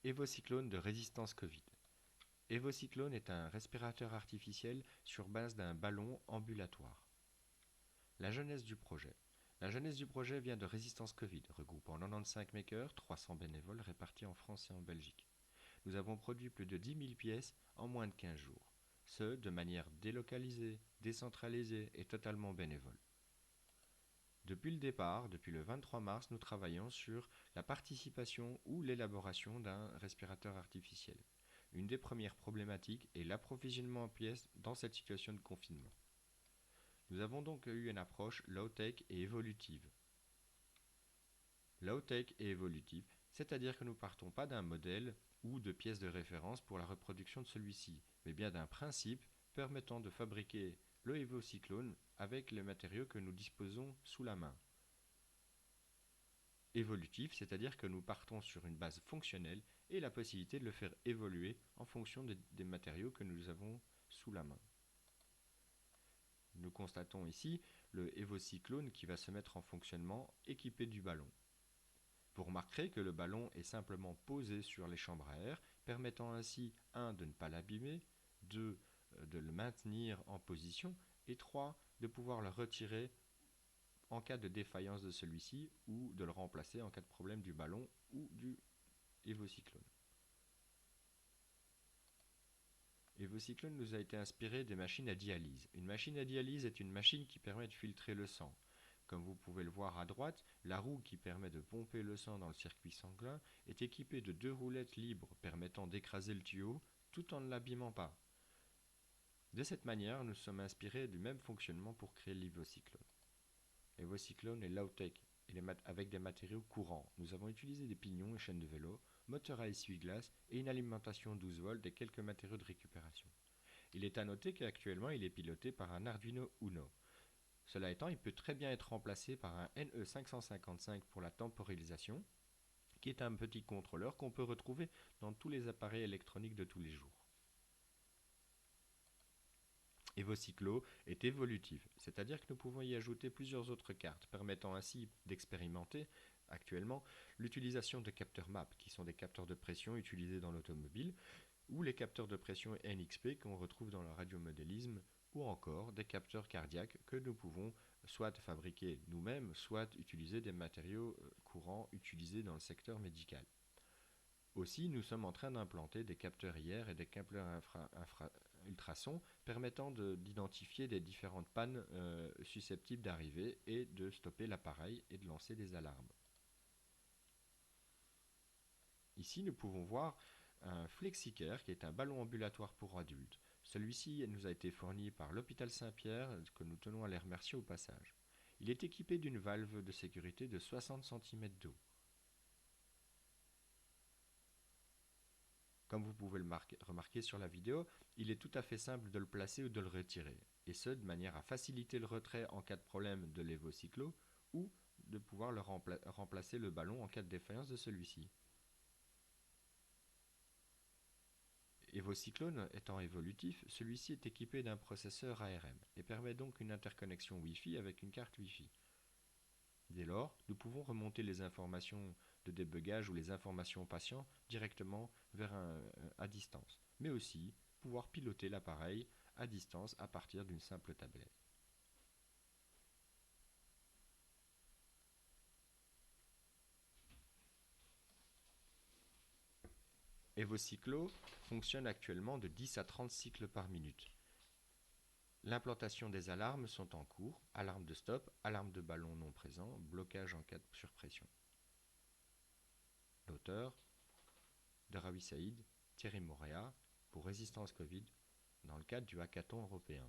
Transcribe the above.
Evocyclone de résistance Covid. Evocyclone est un respirateur artificiel sur base d'un ballon ambulatoire. La genèse du projet. La genèse du projet vient de Résistance Covid, regroupant 95 makers, 300 bénévoles répartis en France et en Belgique. Nous avons produit plus de 10 000 pièces en moins de 15 jours, ce de manière délocalisée, décentralisée et totalement bénévole. Depuis le départ, depuis le 23 mars, nous travaillons sur la participation ou l'élaboration d'un respirateur artificiel. Une des premières problématiques est l'approvisionnement en pièces dans cette situation de confinement. Nous avons donc eu une approche low-tech et évolutive. Low-tech et évolutive, c'est-à-dire que nous ne partons pas d'un modèle ou de pièces de référence pour la reproduction de celui-ci, mais bien d'un principe permettant de fabriquer le Evocyclone avec les matériaux que nous disposons sous la main. Évolutif, c'est-à-dire que nous partons sur une base fonctionnelle et la possibilité de le faire évoluer en fonction des matériaux que nous avons sous la main. Nous constatons ici le Evocyclone qui va se mettre en fonctionnement équipé du ballon. Vous remarquerez que le ballon est simplement posé sur les chambres à air, permettant ainsi 1. De ne pas l'abîmer, 2. De le maintenir en position et 3. De pouvoir le retirer en cas de défaillance de celui-ci ou de le remplacer en cas de problème du ballon ou du Evocyclone. Evocyclone nous a été inspiré des machines à dialyse. Une machine à dialyse est une machine qui permet de filtrer le sang. Comme vous pouvez le voir à droite, la roue qui permet de pomper le sang dans le circuit sanguin est équipée de 2 roulettes libres permettant d'écraser le tuyau tout en ne l'abîmant pas. De cette manière, nous sommes inspirés du même fonctionnement pour créer l'Evocyclone. Evocyclone est low-tech avec des matériaux courants. Nous avons utilisé des pignons et chaînes de vélo, moteur à essuie-glace et une alimentation 12 volts et quelques matériaux de récupération. Il est à noter qu'actuellement il est piloté par un Arduino Uno. Cela étant, il peut très bien être remplacé par un NE555 pour la temporalisation, qui est un petit contrôleur qu'on peut retrouver dans tous les appareils électroniques de tous les jours. Evocyclo est évolutive, c'est-à-dire que nous pouvons y ajouter plusieurs autres cartes, permettant ainsi d'expérimenter actuellement l'utilisation de capteurs MAP, qui sont des capteurs de pression utilisés dans l'automobile, ou les capteurs de pression NXP qu'on retrouve dans le radiomodélisme, ou encore des capteurs cardiaques que nous pouvons soit fabriquer nous-mêmes, soit utiliser des matériaux courants utilisés dans le secteur médical. Aussi, nous sommes en train d'implanter des capteurs IR et des capteurs ultrasons permettant d'identifier des différentes pannes susceptibles d'arriver et de stopper l'appareil et de lancer des alarmes. Ici, nous pouvons voir un FlexiCare qui est un ballon ambulatoire pour adultes. Celui-ci nous a été fourni par l'hôpital Saint-Pierre, que nous tenons à les remercier au passage. Il est équipé d'une valve de sécurité de 60 cm d'eau. Comme vous pouvez le remarquer sur la vidéo, il est tout à fait simple de le placer ou de le retirer, et ce de manière à faciliter le retrait en cas de problème de l'Evocyclo ou de pouvoir remplacer le ballon en cas de défaillance de celui-ci. Evocyclone étant évolutif, celui-ci est équipé d'un processeur ARM et permet donc une interconnexion Wi-Fi avec une carte Wi-Fi. Dès lors, nous pouvons remonter les informations de débugage ou les informations patients directement à distance, mais aussi pouvoir piloter l'appareil à distance à partir d'une simple tablette. Evocyclo fonctionne actuellement de 10 à 30 cycles par minute. L'implantation des alarmes sont en cours, alarme de stop, alarme de ballon non présent, blocage en cas de surpression. L'auteur, Darawi Saïd, Thierry Moréa, pour Résistance Covid, dans le cadre du hackathon européen.